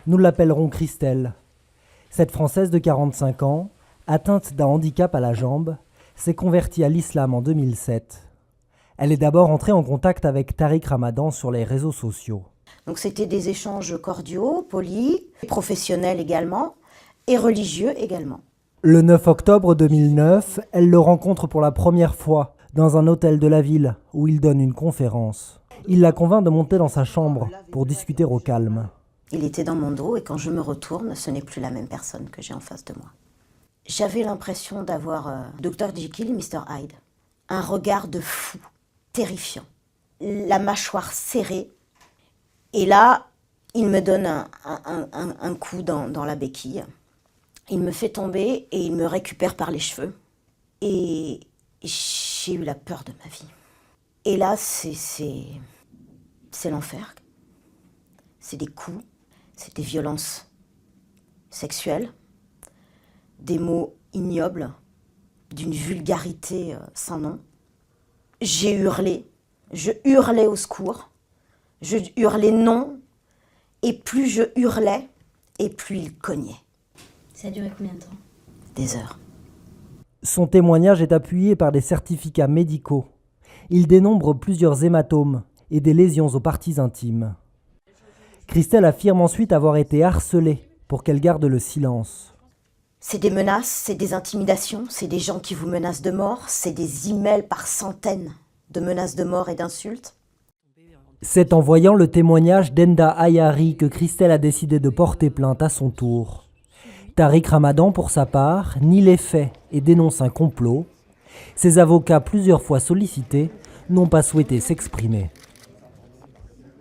Nous l'appellerons Christelle. Cette Française de 45 ans, atteinte d'un handicap à la jambe, s'est convertie à l'islam en 2007. Elle est d'abord entrée en contact avec Tariq Ramadan sur les réseaux sociaux. Donc c'était des échanges cordiaux, polis, professionnels également, et religieux également. Le 9 octobre 2009, elle le rencontre pour la première fois dans un hôtel de la ville où il donne une conférence. Il la convainc de monter dans sa chambre pour discuter au calme. Il était dans mon dos et quand je me retourne, ce n'est plus la même personne que j'ai en face de moi. J'avais l'impression d'avoir Dr Jekyll et Mr Hyde. Un regard de fou, terrifiant. La mâchoire serrée. Et là, il me donne un coup dans la béquille. Il me fait tomber et il me récupère par les cheveux. Et j'ai eu la peur de ma vie. Et là, c'est l'enfer. C'est des coups, c'est des violences sexuelles, des mots ignobles, d'une vulgarité sans nom. J'ai hurlé, je hurlais au secours, je hurlais non, et plus je hurlais, et plus il cognait. Ça a duré combien de temps? Des heures. Son témoignage est appuyé par des certificats médicaux. Il dénombre plusieurs hématomes et des lésions aux parties intimes. Christelle affirme ensuite avoir été harcelée pour qu'elle garde le silence. C'est des menaces, c'est des intimidations, c'est des gens qui vous menacent de mort, c'est des emails par centaines de menaces de mort et d'insultes. C'est en voyant le témoignage d'Enda Ayari que Christelle a décidé de porter plainte à son tour. Tariq Ramadan, pour sa part, nie les faits et dénonce un complot. Ses avocats, plusieurs fois sollicités, n'ont pas souhaité s'exprimer.